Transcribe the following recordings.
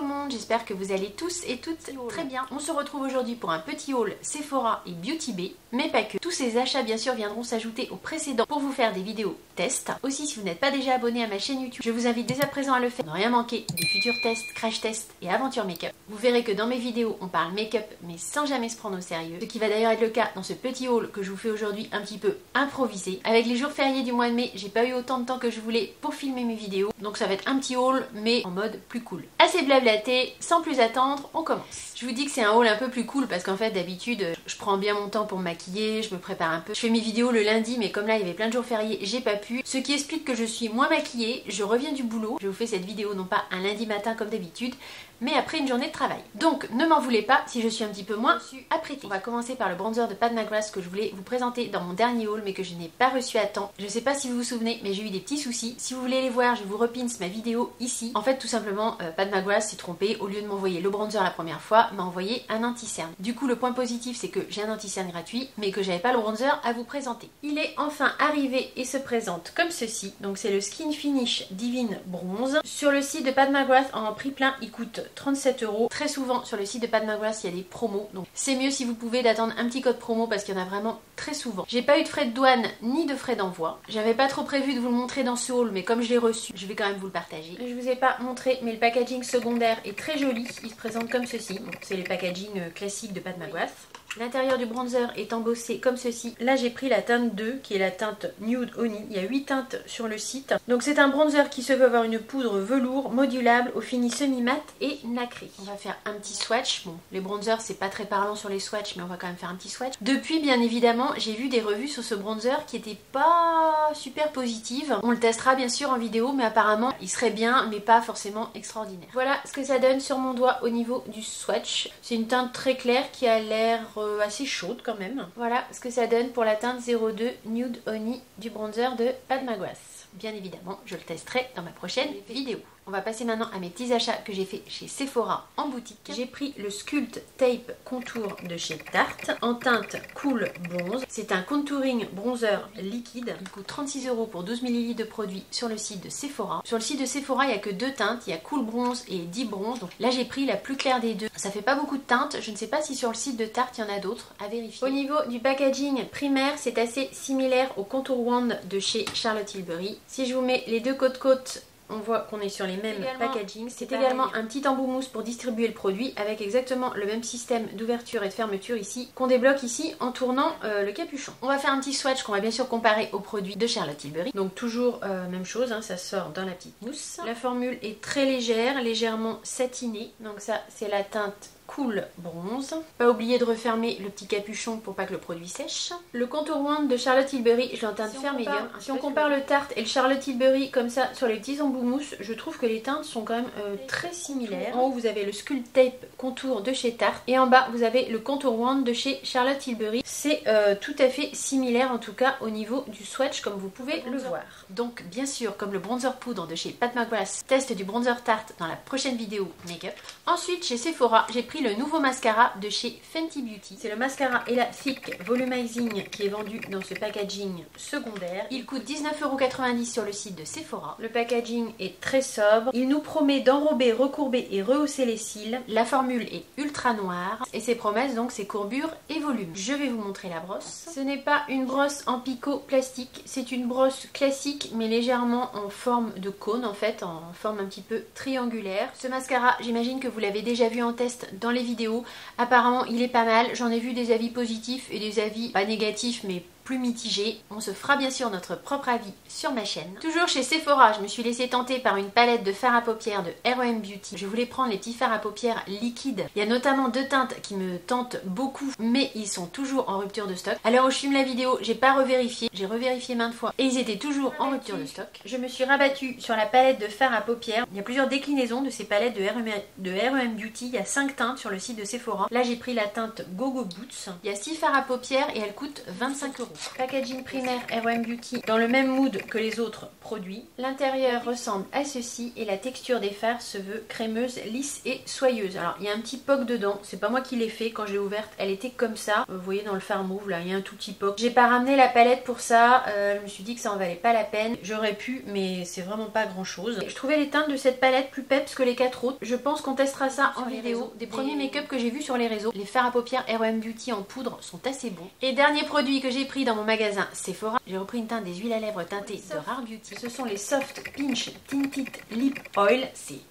le monde, j'espère que vous allez tous et toutes très bien. On se retrouve aujourd'hui pour un petit haul Sephora et Beauty Bay, mais pas que. Tous ces achats bien sûr viendront s'ajouter aux précédents pour vous faire des vidéos tests. Aussi, si vous n'êtes pas déjà abonné à ma chaîne YouTube, je vous invite dès à présent à le faire. Ne rien manquer des futurs tests, crash tests et aventures make-up. Vous verrez que dans mes vidéos, on parle make-up mais sans jamais se prendre au sérieux. Ce qui va d'ailleurs être le cas dans ce petit haul que je vous fais aujourd'hui un petit peu improvisé. Avec les jours fériés du mois de mai, j'ai pas eu autant de temps que je voulais pour filmer mes vidéos. Donc ça va être un petit haul mais en mode plus cool. Assez blablaté, sans plus attendre, on commence. Je vous dis que c'est un haul un peu plus cool parce qu'en fait d'habitude je prends bien mon temps pour me maquiller, je me prépare un peu. Je fais mes vidéos le lundi mais comme là il y avait plein de jours fériés, j'ai pas pu. Ce qui explique que je suis moins maquillée, je reviens du boulot. Je vous fais cette vidéo non pas un lundi matin comme d'habitude, mais après une journée de travail. Donc ne m'en voulez pas si je suis un petit peu moins apprêtée. On va commencer par le bronzer de Pat McGrath que je voulais vous présenter dans mon dernier haul mais que je n'ai pas reçu à temps. Je sais pas si vous vous souvenez mais j'ai eu des petits soucis. Si vous voulez les voir, je vous repins ma vidéo ici. En fait tout simplement Pat McGrath s'est trompé. Au lieu de m'envoyer le bronzer la première fois, m'a envoyé un anti-cerne. Du coup le point positif c'est que j'ai un anti-cerne gratuit mais que j'avais pas le bronzer à vous présenter. Il est enfin arrivé et se présente comme ceci. Donc c'est le Skin Finish Divine Bronze. Sur le site de Pat McGrath en prix plein il coûte 37 €. Très souvent sur le site de Pat McGrath il y a des promos, donc c'est mieux si vous pouvez d'attendre un petit code promo parce qu'il y en a vraiment très souvent. J'ai pas eu de frais de douane ni de frais d'envoi. J'avais pas trop prévu de vous le montrer dans ce haul mais comme je l'ai reçu, je vais quand même vous le partager. Je vous ai pas montré mais le packaging secondaire est très joli. Il se présente comme ceci. Bon, c'est les packaging classiques de Pat McGrath. L'intérieur du bronzer est embossé comme ceci. Là j'ai pris la teinte 2 qui est la teinte Nude Honey. Il y a 8 teintes sur le site. Donc c'est un bronzer qui se veut avoir une poudre velours modulable au fini semi-mat et nacré. On va faire un petit swatch. Bon, les bronzers c'est pas très parlant sur les swatchs mais on va quand même faire un petit swatch. Depuis bien évidemment j'ai vu des revues sur ce bronzer qui étaient pas super positives. On le testera bien sûr en vidéo mais apparemment il serait bien mais pas forcément extraordinaire. Voilà ce que ça donne sur mon doigt au niveau du swatch. C'est une teinte très claire qui a l'air assez chaude quand même. Voilà ce que ça donne pour la teinte 02 Nude Honey du bronzer de Pat McGrath. Bien évidemment, je le testerai dans ma prochaine vidéo. On va passer maintenant à mes petits achats que j'ai fait chez Sephora en boutique. J'ai pris le Sculpt Tape Contour de chez Tarte en teinte Cool Bronze. C'est un contouring bronzer liquide. Il coûte 36 € pour 12 ml de produit sur le site de Sephora. Sur le site de Sephora, il n'y a que deux teintes. Il y a Cool Bronze et Deep Bronze. Donc là, j'ai pris la plus claire des deux. Ça fait pas beaucoup de teintes. Je ne sais pas si sur le site de Tarte, il y en a d'autres à vérifier. Au niveau du packaging primaire, c'est assez similaire au Contour Wand de chez Charlotte Tilbury. Si je vous mets les deux côte-côte, on voit qu'on est sur les mêmes packaging. C'est également un petit embout mousse pour distribuer le produit avec exactement le même système d'ouverture et de fermeture ici qu'on débloque ici en tournant le capuchon. On va faire un petit swatch qu'on va bien sûr comparer aux produits de Charlotte Tilbury. Donc toujours même chose, hein, ça sort dans la petite mousse. La formule est très légère, légèrement satinée. Donc ça c'est la teinte Cool Bronze. Pas oublier de refermer le petit capuchon pour pas que le produit sèche. Le Contour Wand de Charlotte Tilbury, je l'ai en teinte Fair Medium. Si on compare le Tarte et le Charlotte Tilbury comme ça sur les petits embouts mousse, je trouve que les teintes sont quand même très similaires. En haut vous avez le Sculpt Tape Contour de chez Tarte et en bas vous avez le Contour Wand de chez Charlotte Tilbury. C'est tout à fait similaire en tout cas au niveau du swatch comme vous pouvez le voir. Donc bien sûr comme le bronzer poudre de chez Pat McGrath, test du bronzer Tarte dans la prochaine vidéo make-up. Ensuite chez Sephora j'ai pris le nouveau mascara de chez Fenty Beauty. C'est le mascara Ella Thick Volumizing qui est vendu dans ce packaging secondaire. Il coûte 19,90 € sur le site de Sephora. Le packaging est très sobre. Il nous promet d'enrober, recourber et rehausser les cils. La formule est ultra noire et ses promesses donc c'est courbure et volume. Je vais vous montrer la brosse. Ce n'est pas une brosse en picot plastique, c'est une brosse classique mais légèrement en forme de cône en fait, en forme un petit peu triangulaire. Ce mascara, j'imagine que vous l'avez déjà vu en test dans les vidéos. Apparemment il est pas mal, j'en ai vu des avis positifs et des avis pas négatifs mais plus mitigé. On se fera bien sûr notre propre avis sur ma chaîne. Toujours chez Sephora, je me suis laissée tenter par une palette de fard à paupières de REM Beauty. Je voulais prendre les petits fards à paupières liquides. Il y a notamment deux teintes qui me tentent beaucoup, mais ils sont toujours en rupture de stock. À l'heure où je filme la vidéo, j'ai pas revérifié. J'ai revérifié maintes fois et ils étaient toujours en rupture de stock. Je me suis rabattue sur la palette de fard à paupières. Il y a plusieurs déclinaisons de ces palettes de REM Beauty. Il y a 5 teintes sur le site de Sephora. Là, j'ai pris la teinte Go Go Boots. Il y a 6 fards à paupières et elle coûte 25 €. Packaging primaire RM Beauty dans le même mood que les autres produits. L'intérieur ressemble à ceci et la texture des fards se veut crémeuse, lisse et soyeuse. Alors il y a un petit poc dedans, c'est pas moi qui l'ai fait, quand je l'ai ouverte elle était comme ça. Vous voyez dans le fard mauve là, il y a un tout petit poc. J'ai pas ramené la palette pour ça, je me suis dit que ça en valait pas la peine. J'aurais pu mais c'est vraiment pas grand chose. Je trouvais les teintes de cette palette plus peps que les 4 autres. Je pense qu'on testera ça en vidéo. Des premiers make-up que j'ai vus sur les réseaux. Les fards à paupières RM Beauty en poudre sont assez bons. Et dernier produit que j'ai pris dans mon magasin Sephora, j'ai repris une teinte des huiles à lèvres teintées de Rare Beauty. Ce sont les Soft Pinch Tinted Lip Oil.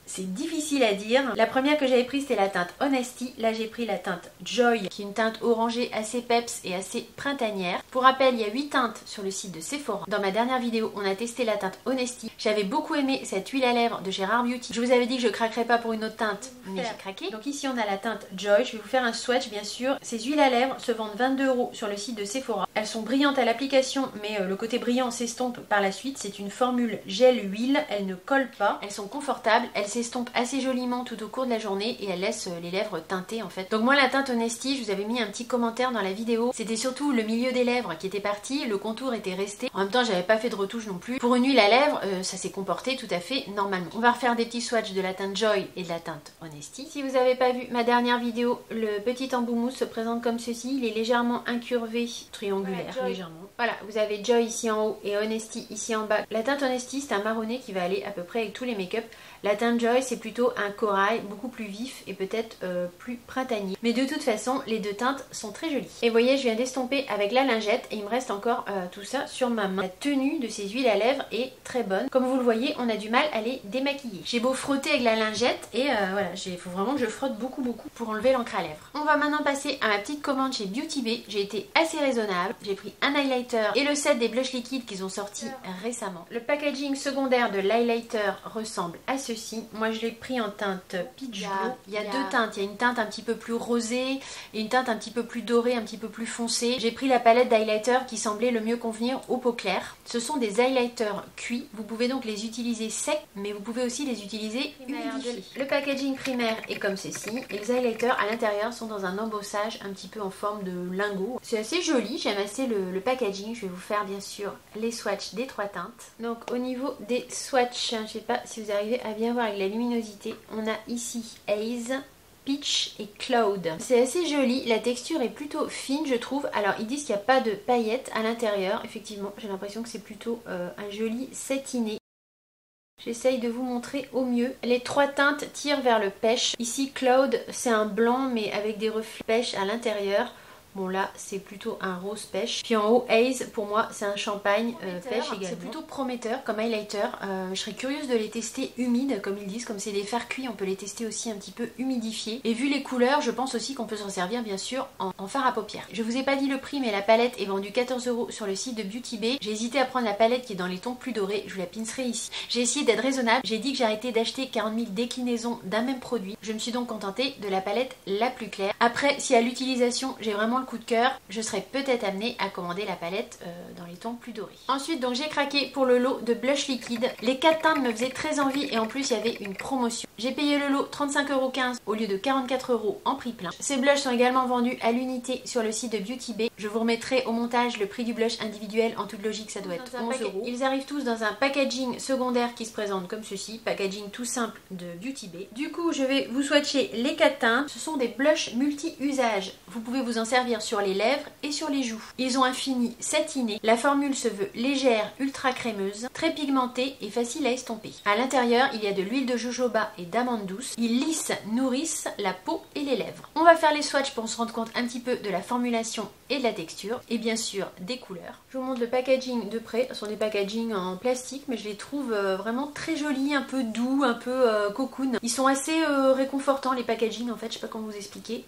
C'est difficile à dire. La première que j'avais prise c'était la teinte Honesty. Là j'ai pris la teinte Joy qui est une teinte orangée assez peps et assez printanière. Pour rappel il y a 8 teintes sur le site de Sephora. Dans ma dernière vidéo on a testé la teinte Honesty. J'avais beaucoup aimé cette huile à lèvres de chez Rare Beauty. Je vous avais dit que je craquerais pas pour une autre teinte mais j'ai craqué. Donc ici on a la teinte Joy. Je vais vous faire un swatch bien sûr. Ces huiles à lèvres se vendent 22 € sur le site de Sephora. Elles sont brillantes à l'application mais le côté brillant s'estompe par la suite. C'est une formule gel-huile. Elles ne collent pas. Elles sont confortables. Elles s'estompent assez joliment tout au cours de la journée et elles laissent les lèvres teintées en fait. Donc moi la teinte Honesty, je vous avais mis un petit commentaire dans la vidéo. C'était surtout le milieu des lèvres qui était parti. Le contour était resté. En même temps j'avais pas fait de retouche non plus. Pour une huile à lèvres ça s'est comporté tout à fait normalement. On va refaire des petits swatchs de la teinte Joy et de la teinte Honesty. Si vous n'avez pas vu ma dernière vidéo, le petit embout mousse se présente comme ceci. Il est légèrement incurvé, triangulaire légèrement. Voilà, vous avez Joy ici en haut et Honesty ici en bas. La teinte Honesty c'est un marronné qui va aller à peu près avec tous les make-up. La teinte Joy c'est plutôt un corail beaucoup plus vif et peut-être plus printanier. Mais de toute façon les deux teintes sont très jolies. Et vous voyez je viens d'estomper avec la lingette et il me reste encore tout ça sur ma main. La tenue de ces huiles à lèvres est très bonne. Comme vous le voyez on a du mal à les démaquiller. J'ai beau frotter avec la lingette et voilà, il faut vraiment que je frotte beaucoup pour enlever l'encre à lèvres. On va maintenant passer à ma petite commande chez Beauty Bay. J'ai été assez raisonnable. J'ai pris un highlighter et le set des blushs liquides qu'ils ont sorti récemment. Le packaging secondaire de l'highlighter ressemble à ceci. Moi je l'ai pris en teinte peach blue. Il y a deux teintes. Il y a une teinte un petit peu plus rosée et une teinte un petit peu plus dorée, un petit peu plus foncée. J'ai pris la palette d'highlighter qui semblait le mieux convenir aux peaux claires. Ce sont des highlighters cuits. Vous pouvez donc les utiliser secs, mais vous pouvez aussi les utiliser humidifiés. Le packaging primaire est comme ceci. Et les highlighters à l'intérieur sont dans un embossage un petit peu en forme de lingot. C'est assez joli. J'aime assez le packaging. Je vais vous faire bien sûr les swatchs des trois teintes. Donc au niveau des swatchs, je ne sais pas si vous arrivez à bien voir avec la luminosité. On a ici Haze, Peach et Cloud. C'est assez joli, la texture est plutôt fine je trouve. Alors ils disent qu'il n'y a pas de paillettes à l'intérieur. Effectivement j'ai l'impression que c'est plutôt un joli satiné. J'essaye de vous montrer au mieux. Les trois teintes tirent vers le pêche. Ici Cloud c'est un blanc mais avec des reflets pêche à l'intérieur. Bon là c'est plutôt un rose pêche. Puis en haut Haze pour moi c'est un champagne pêche également. C'est plutôt prometteur comme highlighter. Je serais curieuse de les tester humides comme ils disent. Comme c'est des fards cuits on peut les tester aussi un petit peu humidifiés. Et vu les couleurs je pense aussi qu'on peut s'en servir bien sûr en fard à paupières. Je vous ai pas dit le prix mais la palette est vendue 14 € sur le site de Beauty Bay. J'ai hésité à prendre la palette qui est dans les tons plus dorés. Je vous la pincerai ici. J'ai essayé d'être raisonnable. J'ai dit que j'arrêtais d'acheter 40 000 déclinaisons d'un même produit. Je me suis donc contentée de la palette la plus claire. Après si à l'utilisation j'ai vraiment coup de cœur, je serais peut-être amenée à commander la palette dans les tons plus dorés. Ensuite donc j'ai craqué pour le lot de blush liquide. Les 4 teintes me faisaient très envie et en plus il y avait une promotion. J'ai payé le lot 35,15 € au lieu de 44 € en prix plein. Ces blushs sont également vendus à l'unité sur le site de Beauty Bay. Je vous remettrai au montage le prix du blush individuel. En toute logique ça doit être 11 €. Ils arrivent tous dans un packaging secondaire qui se présente comme ceci. Packaging tout simple de Beauty Bay. Du coup je vais vous swatcher les 4 teintes. Ce sont des blushs multi-usages. Vous pouvez vous en servir sur les lèvres et sur les joues. Ils ont un fini satiné. La formule se veut légère, ultra crémeuse, très pigmentée et facile à estomper. À l'intérieur, il y a de l'huile de jojoba et d'amande douce. Ils lissent, nourrissent la peau et les lèvres. On va faire les swatchs pour se rendre compte un petit peu de la formulation et de la texture et bien sûr des couleurs. Je vous montre le packaging de près. Ce sont des packagings en plastique mais je les trouve vraiment très jolis, un peu doux, un peu cocoon. Ils sont assez réconfortants les packagings en fait, je sais pas comment vous expliquer.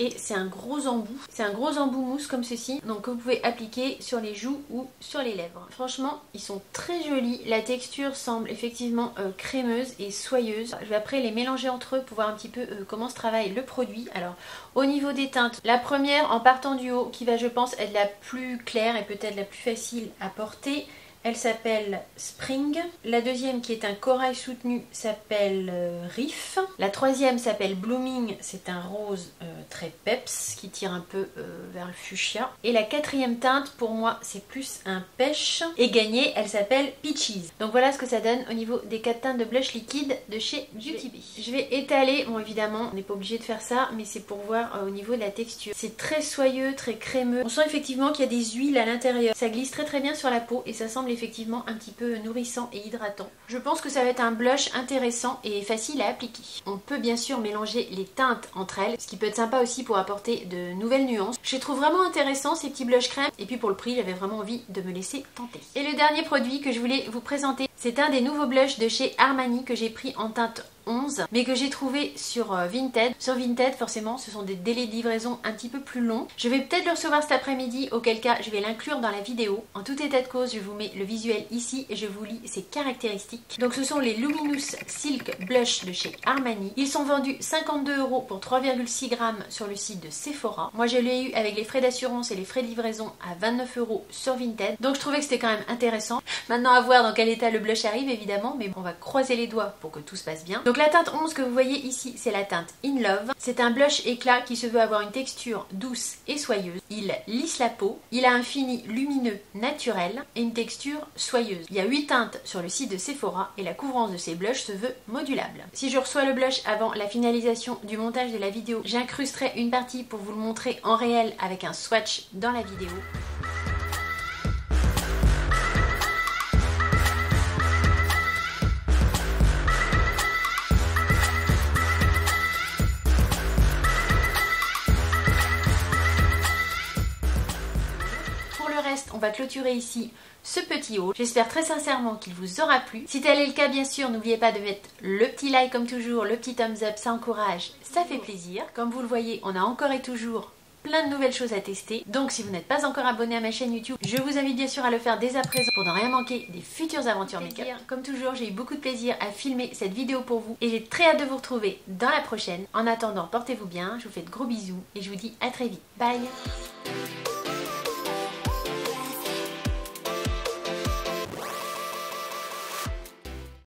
Et c'est un gros embout. C'est un gros embout mousse comme ceci. Donc que vous pouvez appliquer sur les joues ou sur les lèvres. Franchement, ils sont très jolis. La texture semble effectivement crémeuse et soyeuse. Je vais après les mélanger entre eux pour voir un petit peu comment se travaille le produit. Alors, au niveau des teintes, la première en partant du haut qui va je pense être la plus claire et peut-être la plus facile à porter. Elle s'appelle Spring. La deuxième, qui est un corail soutenu, s'appelle Riff. La troisième s'appelle Blooming. C'est un rose très peps qui tire un peu vers le fuchsia. Et la quatrième teinte, pour moi, c'est plus un pêche. Et gagnée, elle s'appelle Peaches. Donc voilà ce que ça donne au niveau des 4 teintes de blush liquide de chez Beauty Bay. Je vais étaler. Bon, évidemment, on n'est pas obligé de faire ça, mais c'est pour voir au niveau de la texture. C'est très soyeux, très crémeux. On sent effectivement qu'il y a des huiles à l'intérieur. Ça glisse très très bien sur la peau et ça semble effectivement un petit peu nourrissant et hydratant. Je pense que ça va être un blush intéressant et facile à appliquer. On peut bien sûr mélanger les teintes entre elles, ce qui peut être sympa aussi pour apporter de nouvelles nuances. Je les trouve vraiment intéressants ces petits blush crème, et puis pour le prix j'avais vraiment envie de me laisser tenter. Et le dernier produit que je voulais vous présenter, c'est un des nouveaux blushs de chez Armani que j'ai pris en teinte 11, mais que j'ai trouvé sur Vinted. Sur Vinted, forcément, ce sont des délais de livraison un petit peu plus longs. Je vais peut-être le recevoir cet après-midi, auquel cas je vais l'inclure dans la vidéo. En tout état de cause, je vous mets le visuel ici et je vous lis ses caractéristiques. Donc ce sont les Luminous Silk Blush de chez Armani. Ils sont vendus 52 € pour 3,6 grammes sur le site de Sephora. Moi je l'ai eu avec les frais d'assurance et les frais de livraison à 29 € sur Vinted. Donc je trouvais que c'était quand même intéressant. Maintenant à voir dans quel état le blush arrive évidemment, mais on va croiser les doigts pour que tout se passe bien. Donc la teinte 11 que vous voyez ici, c'est la teinte In Love. C'est un blush éclat qui se veut avoir une texture douce et soyeuse. Il lisse la peau, il a un fini lumineux naturel et une texture soyeuse. Il y a 8 teintes sur le site de Sephora et la couvrance de ces blushs se veut modulable. Si je reçois le blush avant la finalisation du montage de la vidéo, j'incrusterai une partie pour vous le montrer en réel avec un swatch dans la vidéo. On va clôturer ici ce petit haul. J'espère très sincèrement qu'il vous aura plu. Si tel est le cas, bien sûr, n'oubliez pas de mettre le petit like comme toujours, le petit thumbs up, ça encourage, ça fait plaisir. Comme vous le voyez, on a encore et toujours plein de nouvelles choses à tester. Donc si vous n'êtes pas encore abonné à ma chaîne YouTube, je vous invite bien sûr à le faire dès à présent pour ne rien manquer des futures aventures make-up. Comme toujours, j'ai eu beaucoup de plaisir à filmer cette vidéo pour vous et j'ai très hâte de vous retrouver dans la prochaine. En attendant, portez-vous bien, je vous fais de gros bisous et je vous dis à très vite. Bye!